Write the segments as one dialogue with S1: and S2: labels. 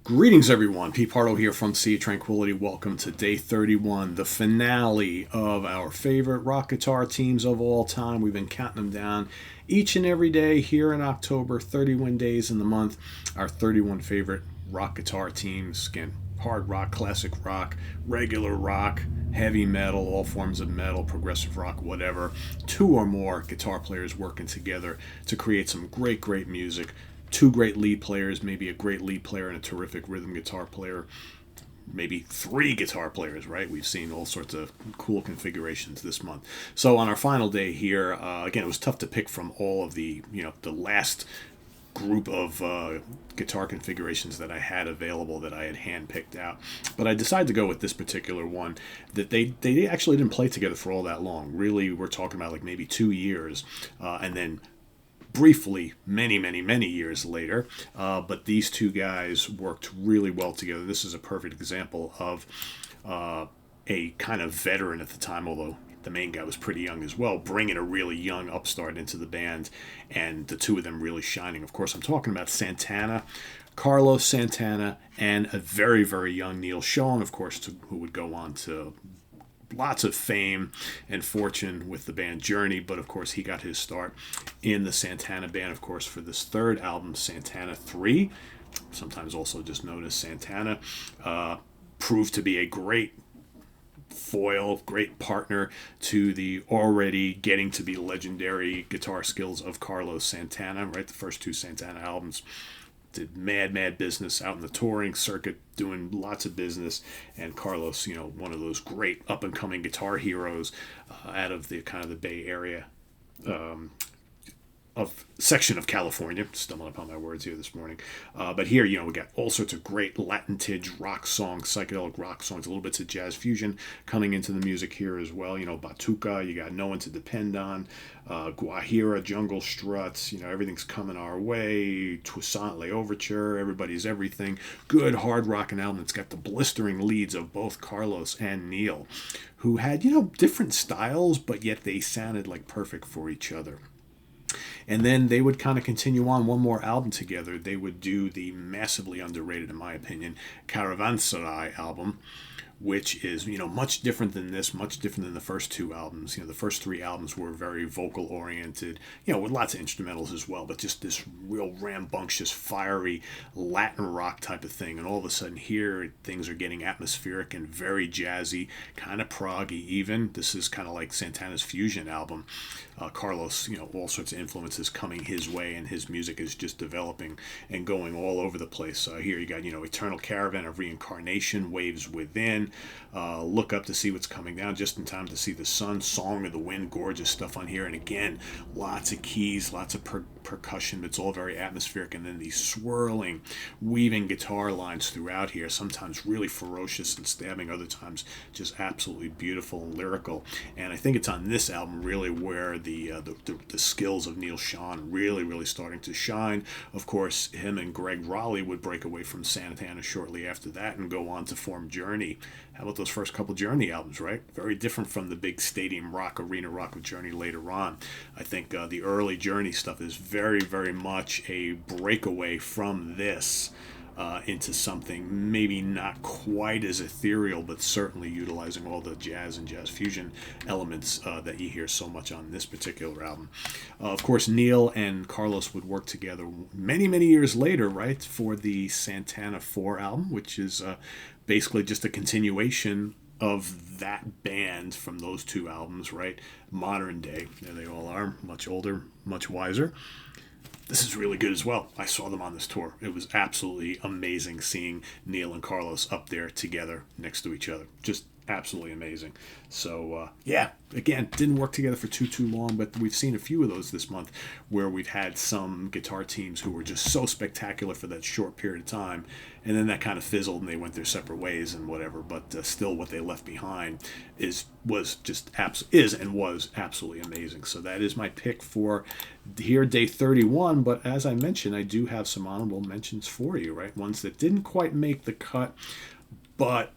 S1: Greetings, everyone. Pete Pardo here from Sea of Tranquility. Welcome to day 31, the finale of our favorite rock guitar teams of all time. We've been counting them down each and every day here in October, 31 days in the month. Our 31 favorite rock guitar teams. Again, hard rock, classic rock, regular rock, heavy metal, all forms of metal, progressive rock, whatever. Two or more guitar players working together to create some great music. Two great lead players, maybe a great lead player and a terrific rhythm guitar player, maybe three guitar players, right? We've seen all sorts of cool configurations this month. So on our final day here, again, it was tough to pick from all of the last group of guitar configurations that I had available that I had hand-picked out. But I decided to go with this particular one that they actually didn't play together for all that long. Really, we're talking about like maybe 2 years, and then briefly many years later, but these two guys worked really well together. This is a perfect example of a kind of veteran at the time, although the main guy was pretty young as well, bringing a really young upstart into the band, and the two of them really shining. Of course, I'm talking about Santana, Carlos Santana, and a very young Neil Schon, of course, who would go on to lots of fame and fortune with the band Journey, but of course he got his start in the Santana band, of course, for this third album, Santana 3, sometimes also just known as Santana. Proved to be a great foil, great partner to the already getting to be legendary guitar skills of Carlos Santana, right? The first two Santana albums did mad business out in the touring circuit, doing lots of business. And Carlos, one of those great up and coming guitar heroes out of the kind of the Bay Area of section of California. Stumbling upon my words here this morning. But here, we got all sorts of great Latin-tidge rock songs, psychedelic rock songs, a little bits of jazz fusion coming into the music here as well. Batuca, you got No One to Depend On, Guajira, Jungle Struts, everything's coming our way, Toussaint Le Overture, Everybody's Everything. Good hard rockin' album. It's got the blistering leads of both Carlos and Neil, who had, different styles, but yet they sounded like perfect for each other. And then they would kind of continue on one more album together. They would do the massively underrated, in my opinion, Caravanserai album, which is, much different than this, much different than the first two albums. The first three albums were very vocal oriented, with lots of instrumentals as well, but just this real rambunctious, fiery Latin rock type of thing. And all of a sudden here, things are getting atmospheric and very jazzy, kind of proggy even. This is kind of like Santana's Fusion album. Carlos, all sorts of influences coming his way, and his music is just developing and going all over the place. Here you got, Eternal Caravan of Reincarnation, Waves Within, Look Up to See What's Coming Down, Just in Time to See the Sun, Song of the Wind, gorgeous stuff on here. And again, lots of keys, lots of percussion, but it's all very atmospheric. And then these swirling, weaving guitar lines throughout here, sometimes really ferocious and stabbing, other times just absolutely beautiful and lyrical. And I think it's on this album really where the skills of Neil Schon really starting to shine. Of course, him and Greg Raleigh would break away from Santana shortly after that and go on to form Journey. How about those first couple Journey albums, right? Very different from the big stadium rock, arena rock with Journey later on. I think the early Journey stuff is very much a breakaway from this into something maybe not quite as ethereal, but certainly utilizing all the jazz and jazz fusion elements that you hear so much on this particular album. Of course, Neil and Carlos would work together many years later, right, for the Santana 4 album, which is basically just a continuation of that band from those two albums, right? Modern day. There they all are, much older, much wiser. This is really good as well. I saw them on this tour. It was absolutely amazing seeing Neil and Carlos up there together next to each other. Just absolutely amazing. So, again, didn't work together for too long, but we've seen a few of those this month where we've had some guitar teams who were just so spectacular for that short period of time, and then that kind of fizzled and they went their separate ways and whatever, but still what they left behind was absolutely amazing. So that is my pick for here, day 31, but as I mentioned, I do have some honorable mentions for you, right? Ones that didn't quite make the cut, but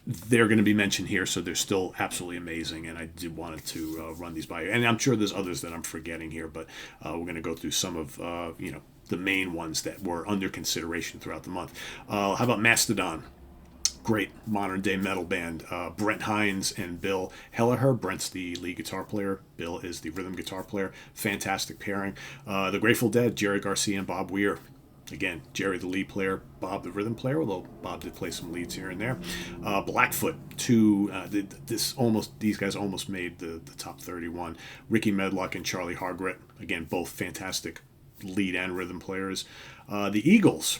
S1: they're going to be mentioned here, so they're still absolutely amazing, and I did wanted to run these by you. And I'm sure there's others that I'm forgetting here, but we're going to go through some of the main ones that were under consideration throughout the month. How about Mastodon? Great modern day metal band. Brent Hines and Bill Kelleher. Brent's the lead guitar player. Bill is the rhythm guitar player. Fantastic pairing. The Grateful Dead, Jerry Garcia and Bob Weir. Again, Jerry the lead player, Bob the rhythm player, although Bob did play some leads here and there. Blackfoot, these guys almost made the top 31. Ricky Medlock and Charlie Hargret, again, both fantastic lead and rhythm players. The Eagles,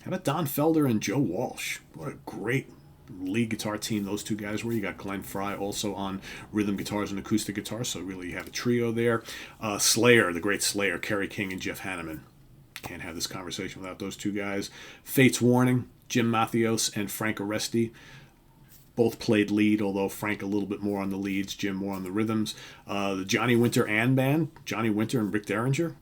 S1: how about Don Felder and Joe Walsh? What a great lead guitar team those two guys were. You got Glenn Fry also on rhythm guitars and acoustic guitars, so really you have a trio there. Slayer, the great Slayer, Kerry King and Jeff Hanneman. Can't have this conversation without those two guys. Fates Warning, Jim Mathios and Frank Oresti. Both played lead, although Frank a little bit more on the leads, Jim more on the rhythms. The Johnny Winter and Band, Johnny Winter and Rick Derringer.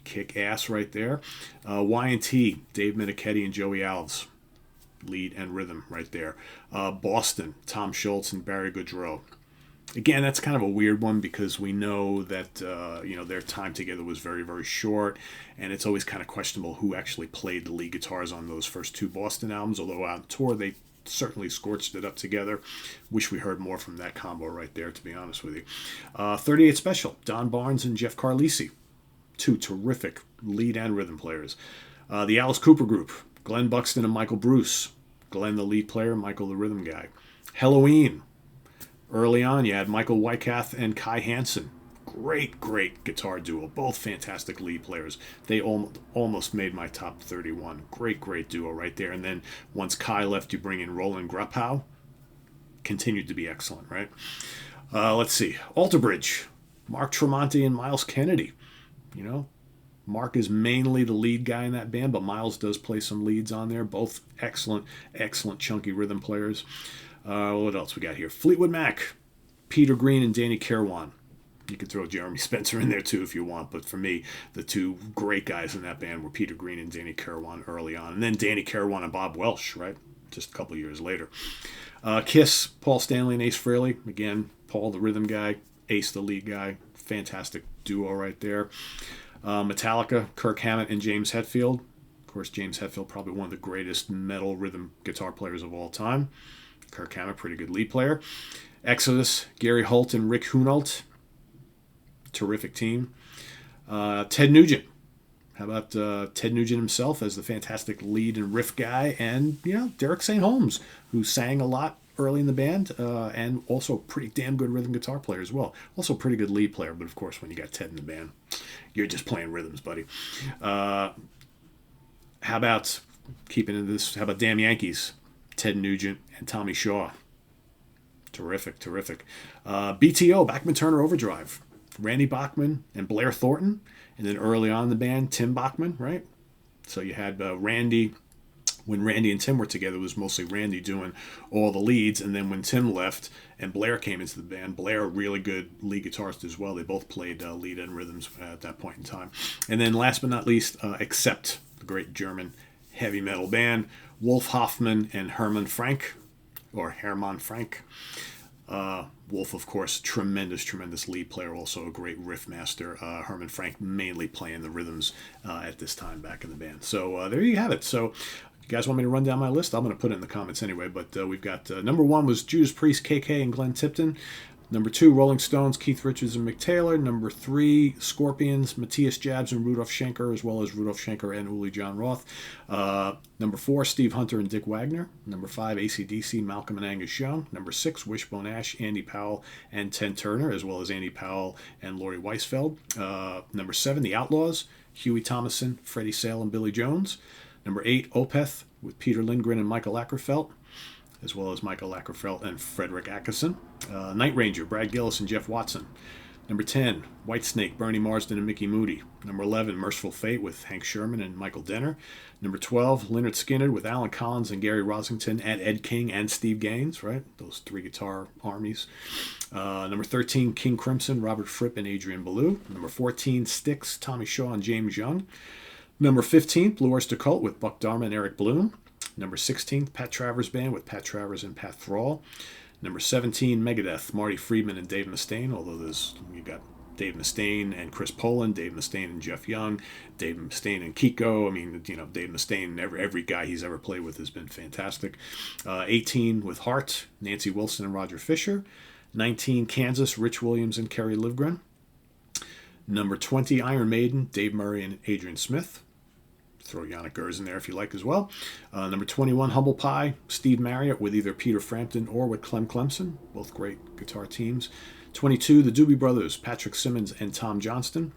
S1: Kick ass right there. Y&T, Dave Minichetti and Joey Alves. Lead and rhythm right there. Boston, Tom Schultz and Barry Goodrow. Again, that's kind of a weird one because we know that their time together was very, very short, and it's always kind of questionable who actually played the lead guitars on those first two Boston albums, although on tour they certainly scorched it up together. Wish we heard more from that combo right there, to be honest with you. 38 Special, Don Barnes and Jeff Carlisi. Two terrific lead and rhythm players. The Alice Cooper Group, Glenn Buxton and Michael Bruce. Glenn the lead player, Michael the rhythm guy. Halloween. Early on, you had Michael Wycath and Kai Hansen. Great, great guitar duo. Both fantastic lead players. They almost made my top 31. Great, great duo right there. And then once Kai left, you bring in Roland Grappow. Continued to be excellent, right? Let's see. Alter Bridge. Mark Tremonti and Miles Kennedy. Mark is mainly the lead guy in that band, but Miles does play some leads on there. Both excellent, excellent chunky rhythm players. What else we got here? Fleetwood Mac, Peter Green and Danny Kirwan. You could throw Jeremy Spencer in there too if you want, but for me, the two great guys in that band were Peter Green and Danny Kirwan early on. And then Danny Kirwan and Bob Welsh, right? Just a couple years later. Kiss, Paul Stanley and Ace Frehley. Again, Paul the rhythm guy, Ace the lead guy. Fantastic duo right there. Metallica, Kirk Hammett and James Hetfield. Of course, James Hetfield, probably one of the greatest metal rhythm guitar players of all time. Kirk Hammett, pretty good lead player. Exodus, Gary Holt and Rick Hunolt. Terrific team. Ted Nugent. How about Ted Nugent himself as the fantastic lead and riff guy? And, Derek St. Holmes, who sang a lot early in the band and also a pretty damn good rhythm guitar player as well. Also a pretty good lead player, but of course, when you got Ted in the band, you're just playing rhythms, buddy. How about keeping in this? How about Damn Yankees? Ted Nugent and Tommy Shaw. Terrific, terrific. BTO, Bachman Turner Overdrive. Randy Bachman and Blair Thornton. And then early on in the band, Tim Bachman, right? So you had Randy. When Randy and Tim were together, it was mostly Randy doing all the leads. And then when Tim left and Blair came into the band, Blair, a really good lead guitarist as well. They both played lead and rhythms at that point in time. And then last but not least, Accept, the great German heavy metal band. Wolf Hoffman and Herman Frank. Wolf, of course, tremendous, tremendous lead player, also a great riff master. Herman Frank mainly playing the rhythms at this time back in the band. So there you have it. So you guys want me to run down my list? I'm going to put it in the comments anyway, but we've got number 1 was Judas Priest, KK, and Glenn Tipton. Number 2, Rolling Stones, Keith Richards and Mick Taylor. Number 3, Scorpions, Matthias Jabs and Rudolf Schenker, as well as Rudolf Schenker and Uli John Roth. Number 4, Steve Hunter and Dick Wagner. Number 5, AC/DC, Malcolm and Angus Young. Number 6, Wishbone Ash, Andy Powell and Ted Turner, as well as Andy Powell and Laurie Weisfeld. Number 7, The Outlaws, Huey Thomason, Freddie Sale and Billy Jones. Number 8, Opeth with Peter Lindgren and Michael Ackerfeld, as well as Michael Ackerfeld and Frederick Ackerson. Night Ranger, Brad Gillis and Jeff Watson. Number 10, Whitesnake, Bernie Marsden and Mickey Moody. Number 11, Merciful Fate with Hank Sherman and Michael Denner. Number 12, Lynyrd Skynyrd with Alan Collins and Gary Rosington and Ed King and Steve Gaines, right? Those 3 guitar armies. Number 13, King Crimson, Robert Fripp and Adrian Belew. Number 14, Styx, Tommy Shaw and James Young. Number 15, Blue Oyster Cult with Buck Dharma and Eric Bloom. Number 16, Pat Travers Band with Pat Travers and Pat Thrall. Number 17, Megadeth, Marty Friedman and Dave Mustaine, although you got Dave Mustaine and Chris Poland, Dave Mustaine and Jeff Young, Dave Mustaine and Kiko. I mean, Dave Mustaine, every guy he's ever played with has been fantastic. 18 with Heart, Nancy Wilson and Roger Fisher. 19, Kansas, Rich Williams and Kerry Livgren. Number 20, Iron Maiden, Dave Murray and Adrian Smith. Throw Yannick Gers in there if you like as well. Number 21, Humble Pie, Steve Marriott with either Peter Frampton or with Clem Clemson. Both great guitar teams. 22, the Doobie Brothers, Patrick Simmons and Tom Johnston.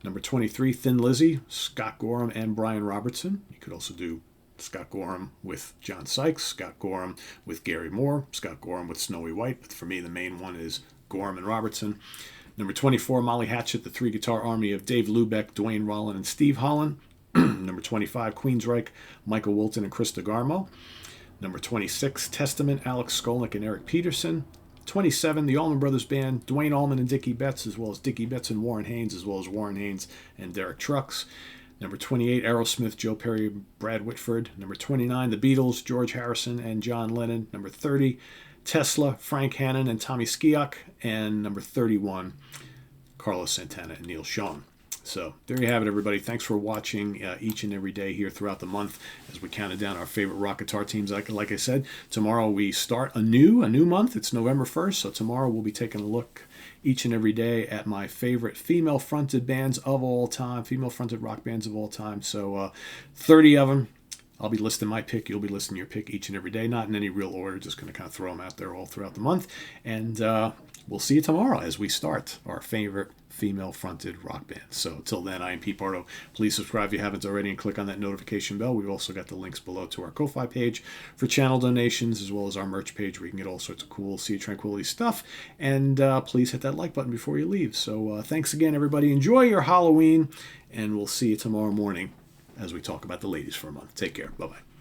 S1: Number 23, Thin Lizzy, Scott Gorham and Brian Robertson. You could also do Scott Gorham with John Sykes, Scott Gorham with Gary Moore, Scott Gorham with Snowy White. But for me, the main one is Gorham and Robertson. Number 24, Molly Hatchet, the three-guitar army of Dave Lubeck, Dwayne Rollin, and Steve Holland. Number 25, Queensryche, Michael Wilton and Chris DeGarmo. Number 26, Testament, Alex Skolnick and Eric Peterson. 27, the Allman Brothers Band, Dwayne Allman and Dickie Betts, as well as Dickie Betts and Warren Haynes, as well as Warren Haynes and Derek Trucks. Number 28, Aerosmith, Joe Perry, Brad Whitford. Number 29, the Beatles, George Harrison and John Lennon. Number 30, Tesla, Frank Hannon and Tommy Skiak. And number 31, Carlos Santana and Neil Schon. So there you have it, everybody. Thanks for watching each and every day here throughout the month as we counted down our favorite rock guitar teams. Like I said, tomorrow we start a new month. It's November 1st, so tomorrow we'll be taking a look each and every day at my favorite female-fronted bands of all time, female-fronted rock bands of all time. So 30 of them. I'll be listing my pick. You'll be listing your pick each and every day, not in any real order. Just going to kind of throw them out there all throughout the month. And we'll see you tomorrow as we start our favorite female-fronted rock band. So until then, I am Pete Pardo. Please subscribe if you haven't already and click on that notification bell. We've also got the links below to our Ko-Fi page for channel donations, as well as our merch page where you can get all sorts of cool Sea of Tranquility stuff. And please hit that like button before you leave. So thanks again, everybody. Enjoy your Halloween, and we'll see you tomorrow morning as we talk about the ladies for a month. Take care. Bye-bye.